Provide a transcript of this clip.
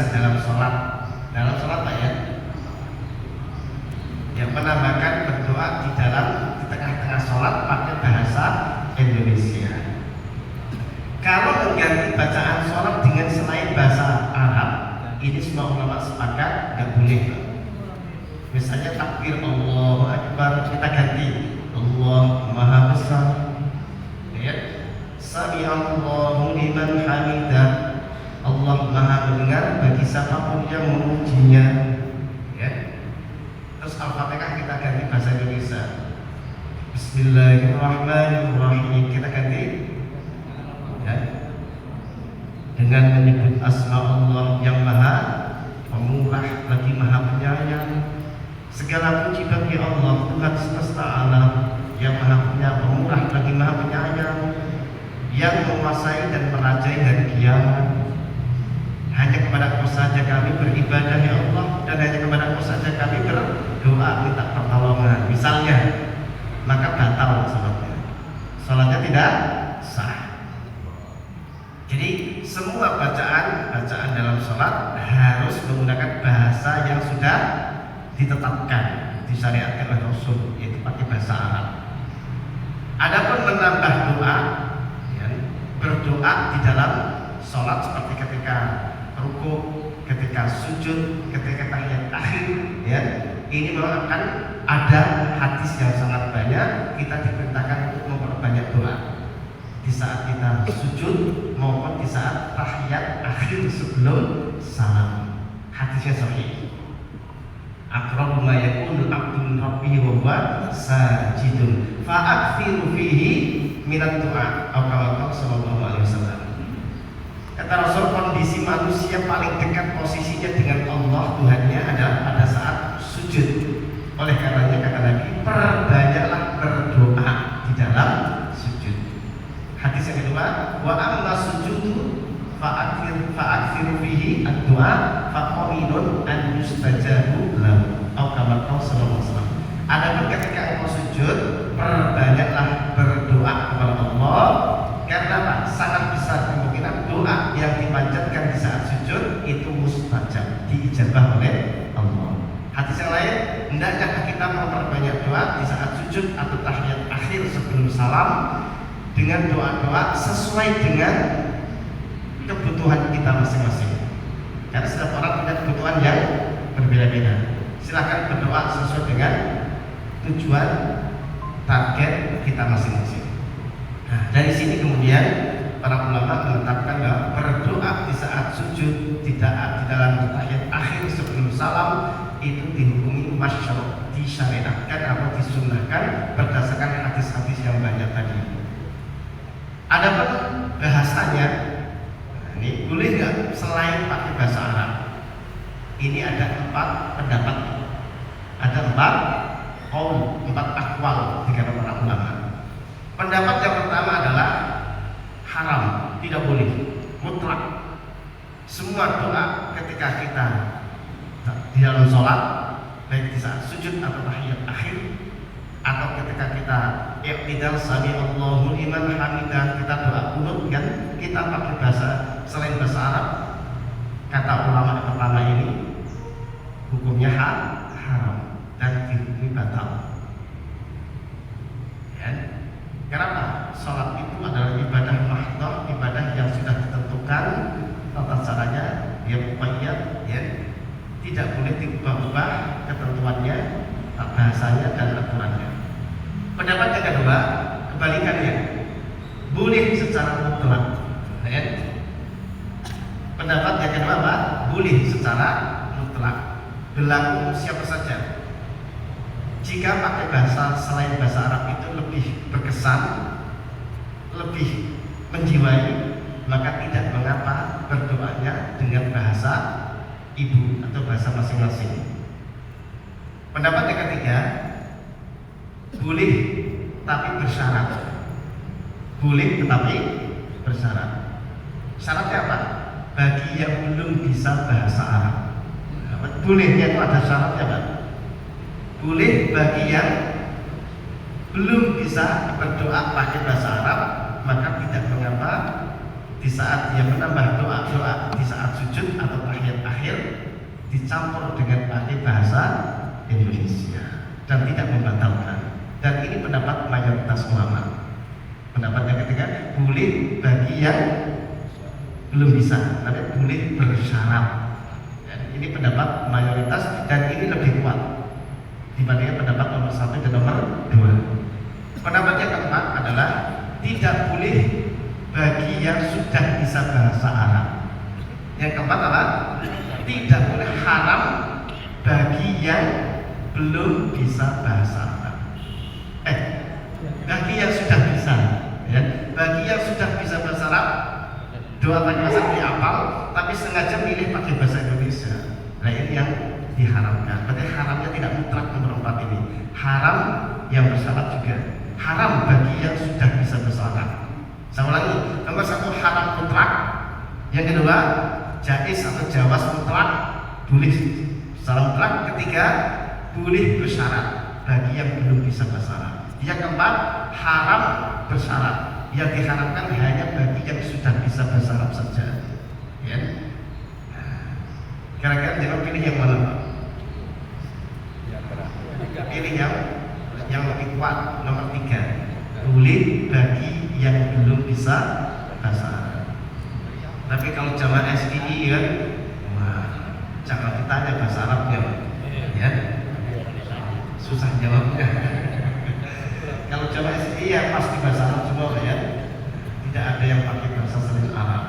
bahasa dalam sholat. Dalam sholat Pak ya, yang menambahkan berdoa di tengah-tengah sholat pakai bahasa Indonesia. Kalau mengganti bacaan sholat dengan selain bahasa Arab, ini semua ulama sepakat nggak boleh. Misalnya takbir Allahu Akbar, kita ganti Allah Maha Besar, ya. Sami Allahu liman hamidah, Allah Maha mendengar bagi siapapun yang memujinya, ya. Terus Al-Fatihah kita ganti bahasa Indonesia, Bismillahirrahmanirrahim, kita ganti, ya, dengan menyebut asma Allah yang Maha Pemurah lagi Maha Penyayang. Segala puji bagi Allah Tuhan semesta alam yang Maha Pemurah lagi Maha Penyayang, yang menguasai dan merajai hari kiamat. Hanya kepada Engkau saja kami beribadah ya Allah, dan hanya kepada Engkau saja kami berdoa minta pertolongan. Misalnya, maka batal salatnya. Salatnya tidak sah. Jadi semua bacaan dalam salat harus menggunakan bahasa yang sudah ditetapkan, disyariatkan oleh Rasul, yaitu pakai bahasa Arab. Adapun menambah doa, ya, berdoa di dalam salat seperti ketika rukuk, ketika sujud, ketika tahiyat akhir, ya, ini memang akan ada hadis yang sangat banyak. Kita diperintahkan untuk memperbanyak doa di saat kita sujud maupun di saat tahiyat akhir sebelum salam. Hadisnya sahih. Aqrabu ma yakunu al-'abdu min rabbih wa huwa sajidun fa aktsiru fihi minad du'a. Atau sallallahu alaihi wasallam. Kata Rasul, kondisi manusia paling dekat posisinya dengan Allah Tuhannya adalah pada saat sujud. Oleh karenanya kata Nabi, perbanyaklah berdoa di dalam sujud. Hadis yang kedua, wa amma sujudu fa'aktsiru fihi ad-du'a faqaminun an yustajabu lahu. Atau kama qala sallallahu alaihi wasallam. Adapun ketika engkau sujud, perbanyaklah berdoa kepada Allah, karena apa? Sangat besar kemungkinan doa yang dipanjatkan di saat sujud itu mustajab, diijabah oleh Allah. Hadis yang lain, hendaknya kita memperbanyak doa di saat sujud atau tahiyat akhir sebelum salam dengan doa-doa sesuai dengan kebutuhan kita masing-masing. Karena setiap orang punya kebutuhan yang berbeda-beda. Silakan berdoa sesuai dengan tujuan target kita masing-masing. Nah, dari sini kemudian para ulama menetapkan bahwa berdoa di saat sujud tidak di dalam tahiyat akhir sebelum salam itu dihukumi masyru', disyariatkan atau disunnahkan berdasarkan hadis-hadis yang banyak tadi. Adapun bahasanya, ini boleh nggak selain pakai bahasa Arab? Ini ada 4 pendapat, ada 4 qaul, 4 aqwal di kalangan para ulama. Pendapat yang pertama adalah haram, tidak boleh, mutlak. Semua doa ketika kita di dalam sholat, baik di saat sujud atau tahiyat akhir, atau ketika kita i'tidal sami Allahu liman hamidah, kita doa qunut kan, kita pakai bahasa selain bahasa Arab. Kata ulama yang pertama ini hukumnya haram dan dihukumi batal. Ya. Kenapa? Sholat itu adalah ibadah mahdhah, ibadah yang sudah ditentukan tata caranya, ya muqayyad, ya. Tidak boleh diubah-ubah ketentuannya, bahasanya dan aturannya. Pendapat yang kedua, kebalikannya, boleh secara mutlak. Ya. Pendapat yang kedua apa? Boleh secara mutlak, berlaku siapa saja. Jika pakai bahasa selain bahasa Arab itu lebih berkesan, lebih menjiwai, maka tidak mengapa berdoanya dengan bahasa ibu atau bahasa masing-masing. Pendapat yang ketiga, boleh tapi bersyarat. Boleh tetapi bersyarat. Syaratnya apa? Bagi yang belum bisa bahasa Arab. Bolehnya itu ada syaratnya, Pak. Boleh bagi yang belum bisa berdoa pakai bahasa Arab, maka tidak mengapa di saat dia menambah doa-doa di saat sujud atau tahiyat akhir dicampur dengan pakai bahasa Indonesia dan tidak membatalkan. Dan ini pendapat mayoritas ulama. Pendapat yang ketiga, boleh bagi yang belum bisa, tapi boleh bersyarat. Ya, ini pendapat mayoritas dan ini lebih kuat dibandingkan pendapat nomor 1 dan nomor 2. Pendapat yang keempat adalah tidak boleh bagi yang sudah bisa bahasa Arab. Yang keempat adalah tidak boleh haram bagi yang belum bisa bahasa Arab. Bagi yang sudah bisa, ya. Bagi yang sudah bisa bahasa Arab, doa bahasa dihafal, tapi sengaja milih pakai bahasa Indonesia. Nah ini yang diharamkan. Berarti haramnya tidak mutlak nomor 4 ini. Haram yang bersyarat juga. Haram bagi yang sudah bisa bahasa Arab. Saya ulangi, nomor 1 haram mutlak. Yang kedua, jaiz atau jawaz mutlak, boleh secara mutlak. Ketiga, boleh bersyarat bagi yang belum bisa bahasa Arab. Yang keempat, haram bersyarat. Yang diharamkan hanya bagi yang sudah bisa bahasa Arab saja. Ya. Kira-kira jangan pilih yang mana? Pilih yang lebih kuat, nomor 3. Boleh bagi yang belum bisa bahasa Arab. Tapi kalau jamaah SDI kan, wah, jangan ditanya bahasa Arabnya, ya, susah jawabnya. Kalau jamaah SDI ya pasti bahasa Arab semua, ya, tidak ada yang pakai bahasa selain Arab.